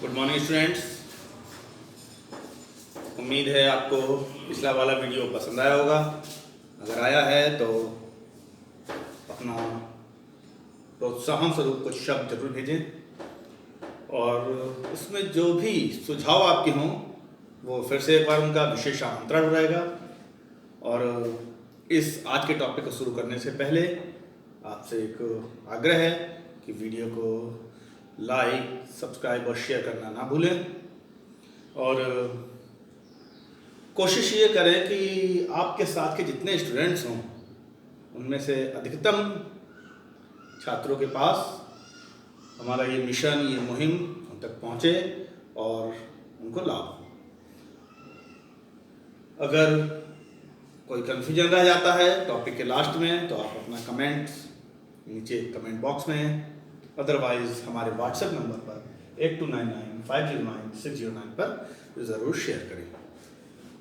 Good morning students. उम्मीद है आपको पिछला वाला वीडियो पसंद आया होगा। अगर आया है तो अपना प्रोत्साहन स्वरूप कुछ शब्द जरूर भेजें और उसमें जो भी सुझाव आपके हों वो फिर से एक बार उनका विशेष आमंत्रण रहेगा। और इस आज के टॉपिक को शुरू करने से पहले आपसे एक आग्रह है कि वीडियो को लाइक, सब्सक्राइब और शेयर करना ना भूलें। और कोशिश ये करें कि आपके साथ के जितने स्टूडेंट्स हों उनमें से अधिकतम छात्रों के पास हमारा ये मिशन, ये मुहिम उन तक पहुँचे और उनको लाभ हो। अगर कोई कन्फ्यूजन रह जाता है टॉपिक के लास्ट में तो आप अपना कमेंट्स नीचे कमेंट बॉक्स में, अदरवाइज हमारे व्हाट्सएप नंबर पर 8299509609 पर ज़रूर शेयर करें।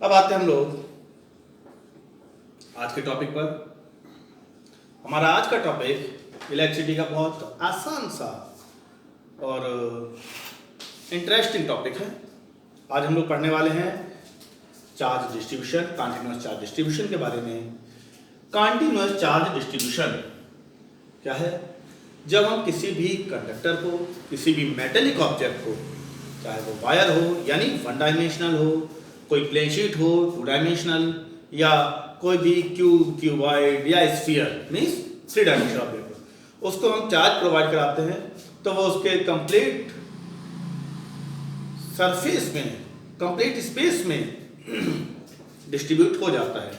अब आते हैं हम लोग आज के टॉपिक पर। हमारा आज का टॉपिक इलेक्ट्रिसिटी का बहुत आसान सा और इंटरेस्टिंग टॉपिक है। आज हम लोग पढ़ने वाले हैं charge distribution, continuous charge distribution के बारे में। कॉन्टिन्यूअस चार्ज डिस्ट्रीब्यूशन क्या है? जब हम किसी भी कंडक्टर को, किसी भी मेटेलिक ऑब्जेक्ट को, चाहे वो वायर हो यानी वन डायमेंशनल हो, कोई प्लेन शीट हो टू डायमेंशनल, या कोई भी क्यूब, क्यूबॉइड या sphere means three dimensional object हो, उसको हम चार्ज प्रोवाइड कराते हैं तो वो उसके कंप्लीट सरफेस में, कंप्लीट स्पेस में डिस्ट्रीब्यूट हो जाता है।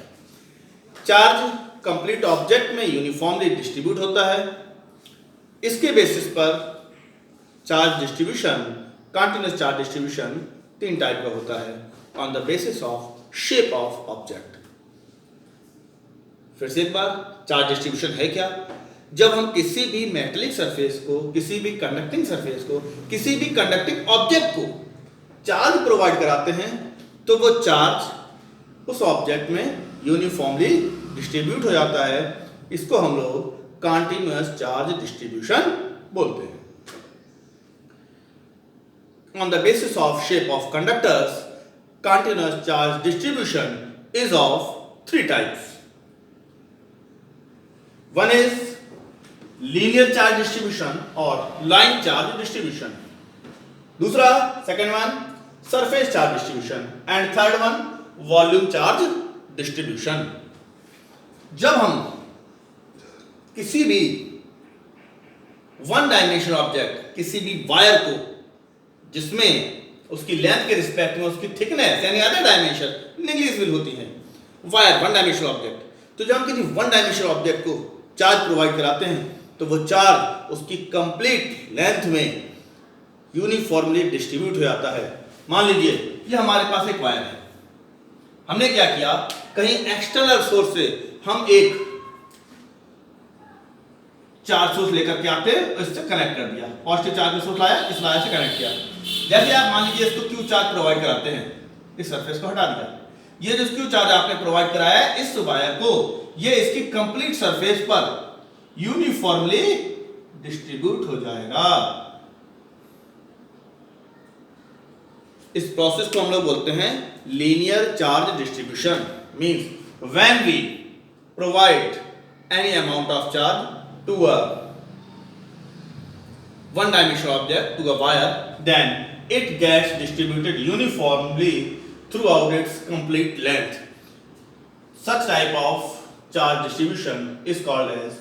चार्ज कंप्लीट ऑब्जेक्ट में यूनिफॉर्मली डिस्ट्रीब्यूट होता है। इसके बेसिस पर charge distribution, continuous charge distribution तीन टाइप का होता है on the basis of shape of object. फिर से एक बार, चार्ज डिस्ट्रीब्यूशन है क्या? जब हम किसी भी मेटेलिक सरफेस को, किसी भी कंडक्टिंग सरफेस को, किसी भी कंडक्टिंग ऑब्जेक्ट को चार्ज प्रोवाइड कराते हैं तो वो चार्ज उस ऑब्जेक्ट में यूनिफॉर्मली डिस्ट्रीब्यूट हो जाता है। इसको हम लोग कंटीन्यूअस चार्ज डिस्ट्रीब्यूशन बोलते हैं। On the basis of shape of conductors, continuous charge distribution is of three types. One is linear charge distribution or line charge distribution. दूसरा, second one, surface charge distribution, and third one, volume charge distribution. जब हम किसी भी one dimensional object, किसी भी wire को, जिसमें उसकी लेंथ के रिस्पेक्ट में उसकी थिकनेस यानी अदर डायमेंशन नेग्लिजिबल होती है, वायर वन डायमेंशनल ऑब्जेक्ट, तो जब हम किसी वन डायमेंशनल ऑब्जेक्ट को चार्ज प्रोवाइड कराते हैं तो वो चार्ज उसकी कंप्लीट लेंथ में यूनिफॉर्मली डिस्ट्रीब्यूट हो जाता है। मान लीजिए ये हमारे पास एक वायर है, हमने क्या किया, कहीं एक्सटर्नल सोर्स से हम एक चार्ज सोर्स लेकर के आते और इससे कनेक्ट कर दिया, पॉजिटिव चार्ज सोर्स लाया, इस वायर से कनेक्ट किया। जैसे आप मान लीजिए इसको क्यू चार्ज प्रोवाइड कराते हैं, इस सरफेस को हटा दिया, ये जो क्यू चार्ज आपने प्रोवाइड कराया है इस वायर को, ये इसकी कंप्लीट सरफेस पर यूनिफॉर्मली डिस्ट्रीब्यूट हो जाएगा। इस प्रोसेस को हम लोग बोलते हैं linear charge distribution. Means when we provide any amount of charge to a one dimensional object, to a wire, then it gets distributed uniformly throughout its complete length. Such type of charge distribution is called as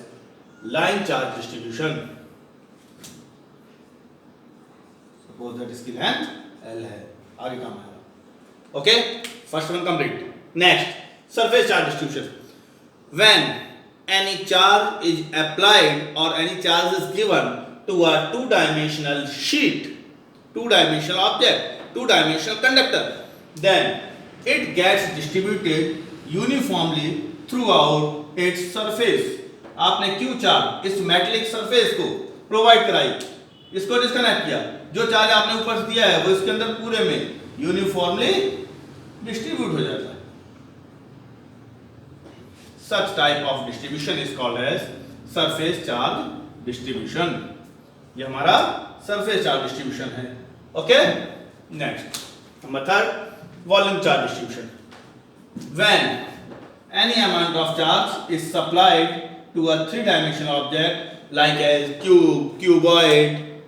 line charge distribution. Suppose that इसकी length L है, आगे काम आएगा। Okay, first one complete. Next, surface charge distribution. When any charge is applied or any charge is given to a two-dimensional sheet, two-dimensional object, two-dimensional conductor, then it gets distributed uniformly throughout its surface. आपने Q charge इस metallic surface को provide कराई, इसको disconnect किया, जो charge आपने ऊपर से दिया है वो इसके अंदर पूरे में यूनिफॉर्मली डिस्ट्रीब्यूट हो जाता है। Such type of distribution is called as surface charge distribution. ये हमारा सरफेस चार्ज डिस्ट्रीब्यूशन है। Okay, next number third, volume charge distribution. When any amount of charge is supplied to a three-dimensional object like as cube, cuboid,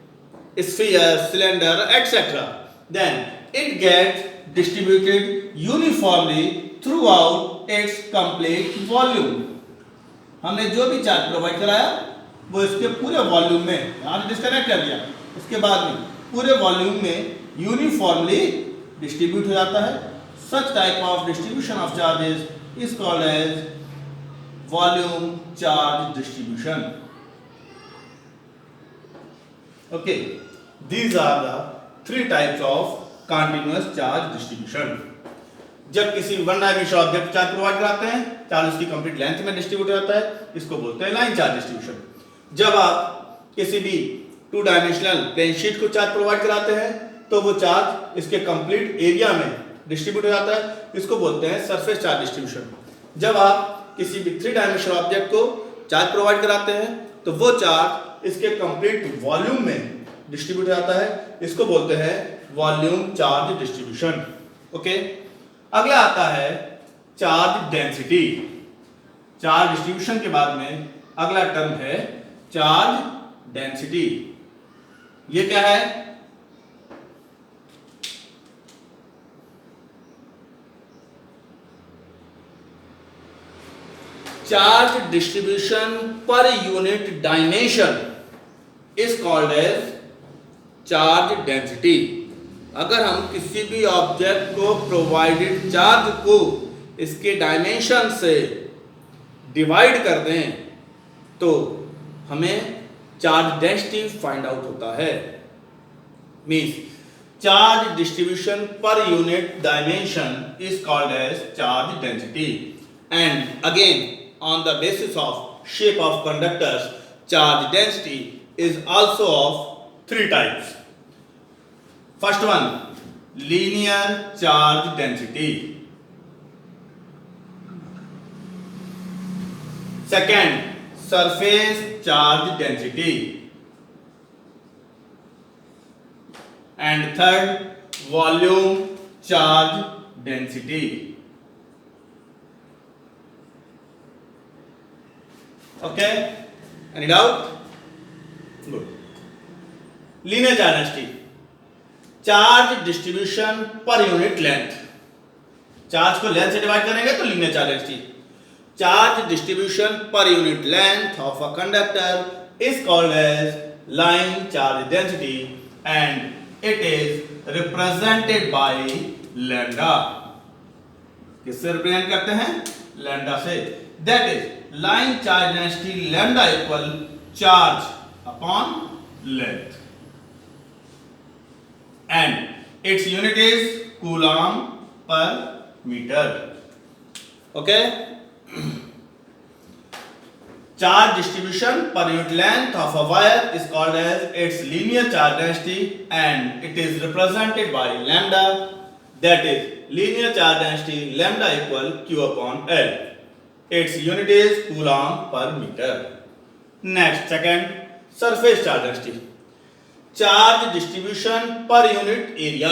sphere, cylinder, etc., then it gets distributed uniformly throughout its complete volume. हमने जो भी charge provide कराया वो इसके पूरे volume में, यहाँ disconnect कर दिया, इसके बाद में पूरे वॉल्यूम में यूनिफॉर्मली डिस्ट्रीब्यूट हो जाता है. Such type of distribution of charges is called as volume charge distribution. Okay, these are the three types of continuous charge distribution. जब किसी one dimensional object charge provide कराते हैं, चार्ज उसकी complete length में distribute हो जाता है, इसको बोलते हैं लाइन चार्ज डिस्ट्रीब्यूशन. जब आप किसी भी टू डायमेंशनल प्लेन शीट को चार्ज प्रोवाइड कराते हैं तो वो चार्ज इसके कंप्लीट एरिया में डिस्ट्रीब्यूट हो जाता है, इसको बोलते हैं सरफेस चार्ज डिस्ट्रीब्यूशन. जब आप किसी भी थ्री डायमेंशनल ऑब्जेक्ट को चार्ज प्रोवाइड कराते हैं तो वो चार्ज इसके कंप्लीट वॉल्यूम में डिस्ट्रीब्यूट हो जाता है, इसको बोलते हैं वॉल्यूम चार्ज डिस्ट्रीब्यूशन. ओके, अगला आता है चार्ज डेंसिटी. चार्ज डिस्ट्रीब्यूशन के बाद में अगला टर्म है चार्ज डेंसिटी. ये क्या है? चार्ज डिस्ट्रीब्यूशन पर unit dimension is called as charge density. अगर हम किसी भी ऑब्जेक्ट को प्रोवाइडेड चार्ज को इसके डायमेंशन से डिवाइड कर दें तो हमें चार्ज डेंसिटी फाइंड आउट होता है. मींस चार्ज डिस्ट्रीब्यूशन पर unit dimension is called as charge density. And again on the basis of shape of conductors, charge density is also of three types. First one, linear charge density. Second, surface charge density. And third, volume charge density. Okay, any doubt? Good. Linear charge density, charge distribution पर unit length. Charge को length से divide करेंगे तो linear charge density. Charge distribution पर unit length of a conductor is called as line charge density and it is represented by lambda. किससे represent करते हैं? Lambda से. That is line charge density lambda equal charge upon length and its unit is coulomb per meter. Okay, charge distribution per unit length of a wire is called as its linear charge density and it is represented by lambda. That is linear charge density lambda equal q upon L. Its unit is coulomb per meter. Next, second, surface charge density. Charge distribution per unit area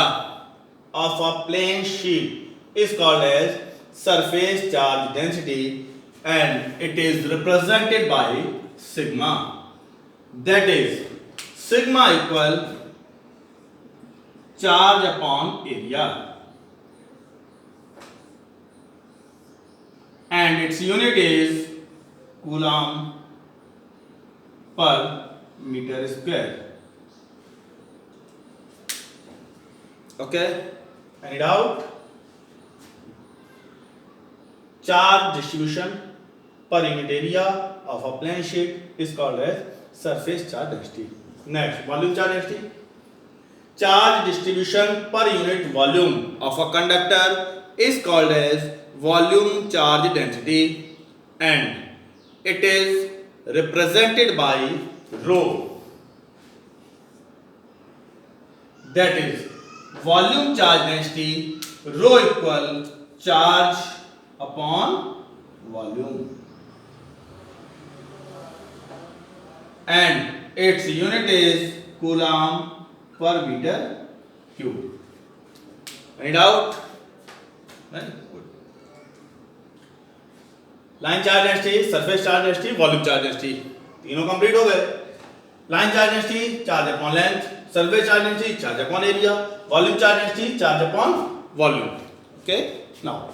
of a plane sheet is called as surface charge density and it is represented by sigma. That is sigma equal charge upon area and its unit is coulomb per meter square. Okay, any doubt? Charge distribution per unit area of a plane sheet is called as surface charge density. Next, volume charge density. Charge distribution per unit volume of a conductor is called as volume charge density and it is represented by rho. That is volume charge density rho equal charge upon volume and its unit is coulomb per meter cube. Any doubt? Very good. Line charge density, surface charge density, volume charge density, तीनों complete हो गए। Line charge density charge upon length, surface charge density charge upon area, volume charge density charge upon volume. Okay, now